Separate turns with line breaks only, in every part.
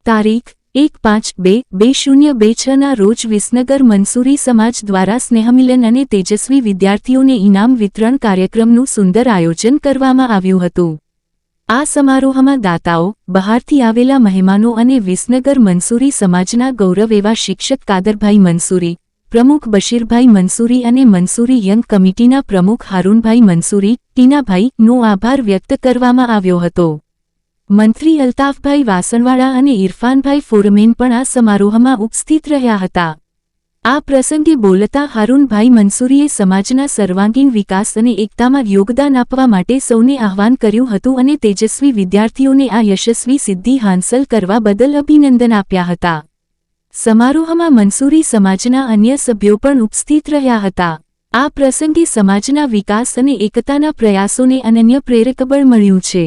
તારીખ 1/5/2026 ના રોજ વિસનગર મંસૂરી સમાજ દ્વારા સ્નેહમિલન અને તેજસ્વી વિદ્યાર્થીઓને ઇનામ વિતરણ કાર્યક્રમનું સુંદર આયોજન કરવામાં આવ્યું હતું। આ સમારોહમાં દાતાઓ, બહારથી આવેલા મહેમાનો અને વિસનગર મંસૂરી સમાજના ગૌરવ એવા શિક્ષક કાદરભાઈ મંસૂરી, પ્રમુખ બશીરભાઈ મંસૂરી અને મંસૂરી યંગ કમિટીના પ્રમુખ હારૂનભાઈ મંસૂરી, ટીનાભાઈ નો આભાર વ્યક્ત કરવામાં આવ્યો હતો। મંત્રી અલ્તાફભાઈ વાસણવાળા અને ઇરફાનભાઈ ફોરમેન પણ આ સમારોહમાં ઉપસ્થિત રહ્યા હતા। આ પ્રસંગે બોલતા હારૂનભાઈ મંસૂરીએ સમાજના સર્વાંગીણ વિકાસ અને એકતામાં યોગદાન આપવા માટે સૌને આહ્વાન કર્યું હતું અને તેજસ્વી વિદ્યાર્થીઓને આ યશસ્વી સિદ્ધિ હાંસલ કરવા બદલ અભિનંદન આપ્યા હતા। સમારોહમાં મંસૂરી સમાજના અન્ય સભ્યો પણ ઉપસ્થિત રહ્યા હતા। આ પ્રસંગે સમાજના વિકાસ અને એકતાના પ્રયાસોને અનન્ય પ્રેરક બળ મળ્યું છે।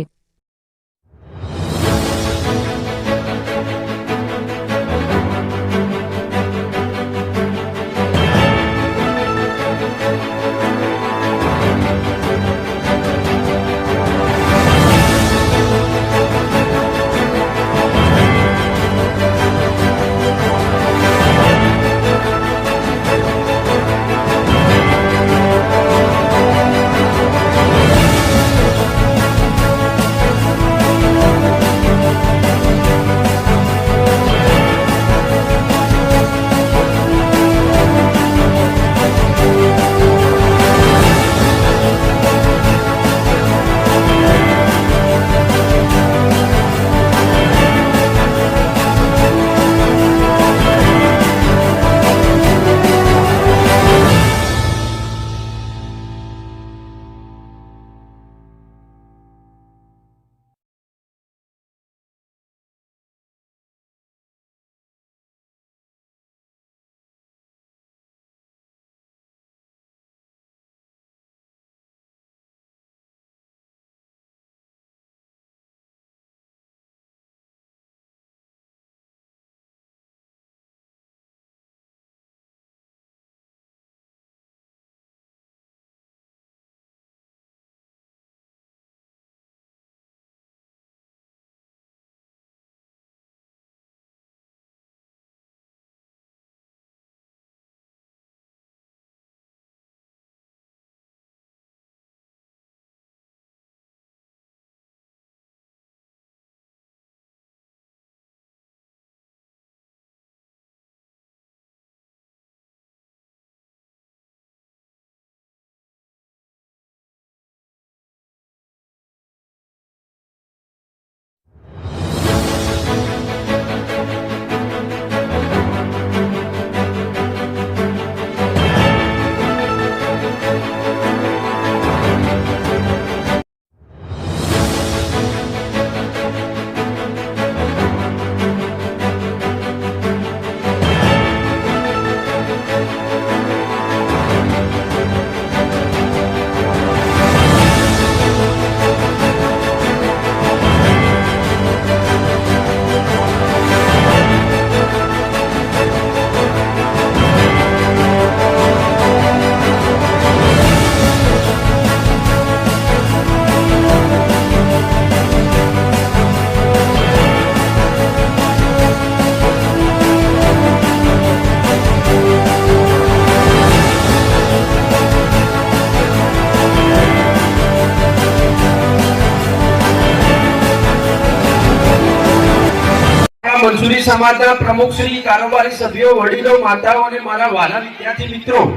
મંસૂરી સમાજના પ્રમુખ શ્રી, કારોબારી સભ્યો, વડીલો, માતાઓ અને મારા વાલા વિદ્યાર્થી મિત્રો,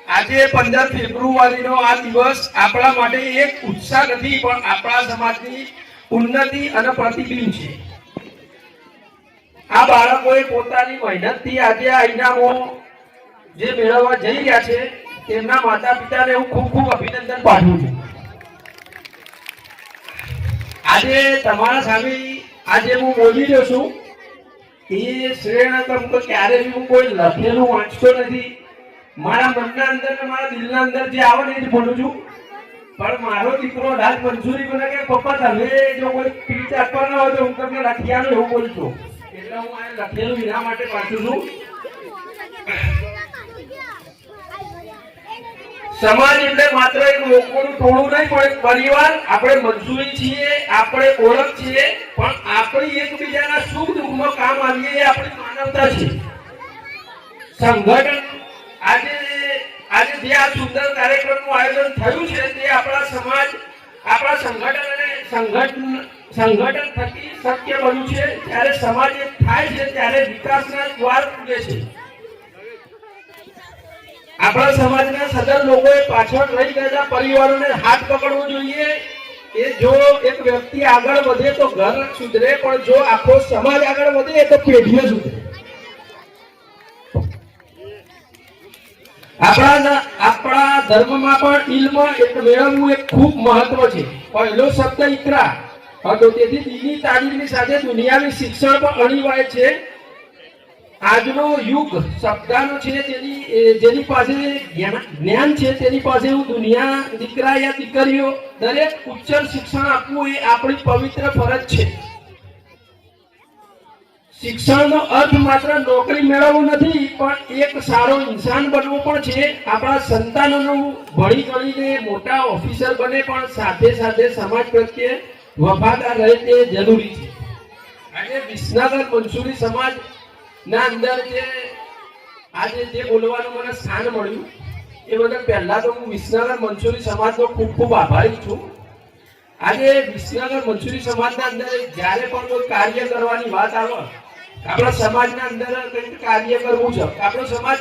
આજે 15 ફેબ્રુઆરીનો આ દિવસ આપણા માટે એક ઉત્સાહ નથી પણ આપણા સમાજની ઉન્નતિ અને પ્રતિબિંબ છે। આ બાળકોએ પોતાની મહેનતથી આજે આ ઇનામો જે મેળવવા જઈ રહ્યા છે તેમના માતા પિતાને હું ખૂબ ખૂબ અભિનંદન પાઠવું છું। આજે તમારા સામે આજે હું બોલી રહ્યો છું એ શ્રેણકમ તો ક્યારે હું કોઈ લખેલું વાંચતો નથી, મારા મનના અંદર ને મારા દિલના અંદર જે આવે ને એ જ બોલું છું। પણ મારો દીકરો રાજ મંસૂરી મને કે પપ્પા તમે જો કોઈ સ્પીચ આપવાના હોય તો હું તમને લખી આલું એવું બોલું છું, એટલે હું આ લખેલું એના માટે વાંચું છું। સમાજ એટલે માત્ર એક લોકોનું ટોળું નહીં પણ એક પરિવાર. આપણે મંજૂરી છીએ, આપણે ઓળખ છીએ, પણ આપણી એકબીજાના સુખ દુઃખમાં કામ આવીએ એ આપણી માનવતા છે. સંગઠન આજે જે આ સુંદર કાર્યક્રમનું આયોજન થયું છે તે આપણા સમાજ, આપણા સંગઠન અને સંગઠન થકી શક્ય બન્યું છે. જ્યારે સમાજ એક થાય છે ત્યારે વિકાસના દ્વાર ખુલે છે. આપણા સમાજના સદર લોકોએ પાછળ રહી ગયેલા પરિવારોને હાથ પકડવો જોઈએ. એ જો એક વ્યક્તિ આગળ વધે તો ઘર સુધરે, પણ જો આખો સમાજ આગળ વધે તો પેઢીઓ સુધરે. આપણા ધર્મમાં પણ ઇલ્મ એક મેળવવું એક ખૂબ મહત્વ છે. પહેલો શબ્દ ઇકરા હતો, તેથી દીની તાલીમની સાથે દુનિયાવી શિક્ષણ પણ અનિવાર્ય છે. આજનો યુગ શબ્દાનો છે, જેની પાસે જ્ઞાન છે તેની પાસે દુનિયા દીકરા યા દીકરીઓ દરેક ઉચ્ચ શિક્ષણ આપવું એ આપણી પવિત્ર ફરજ છે. શિક્ષણનો અર્થ માત્ર નોકરી મેળવવું નથી, પણ એક સારો ઇન્સાન બનવું પણ છે. આપણા સંતાનોનું ભણી ગણીને મોટા ઓફિસર બને, પણ સાથે સાથે સમાજ પ્રત્યે વફાદાર રહે તે જરૂરી છે. આજે વિસનગર મંસૂરી સમાજ ના અંદર આજે જે બોલવાનું મને સ્થાન મળ્યું એ બદલ પહેલા તો હું વિસનગર મંસૂરી સમાજનો ખૂબ ખૂબ આભારી છું. આજે વિસનગર મંસૂરી સમાજના અંદર જ્યારે પણ કોઈ કાર્ય કરવાની વાત આવે, આપણા સમાજના અંદર કંઈક કાર્ય કરવું છે, આપણો સમાજ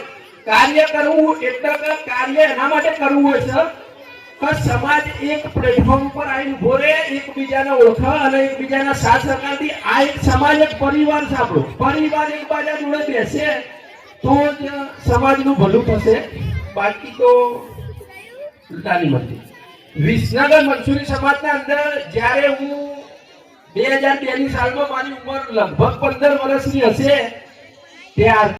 કાર્ય કરવું એટલે કાર્ય એના માટે કરવું હોય છે કે સમાજ એક પ્લેટફોર્મ પર આવીને ઉભો રહે, એકબીજાને ઓળખે અને એકબીજાના સાથ સહકારથી આ એક સમાજ, એક પરિવાર છે. આપણો પરિવાર એકબીજા જોડે બેસે તો જ સમાજનું ભલું થશે, બાકી તો ઉલટાની મળતી. વિસનગર મંસૂરી સમાજના અંદર જ્યારે હું 2002 ની સાલમાં મારી ઉંમર લગભગ 15 વર્ષની હશે ત્યાર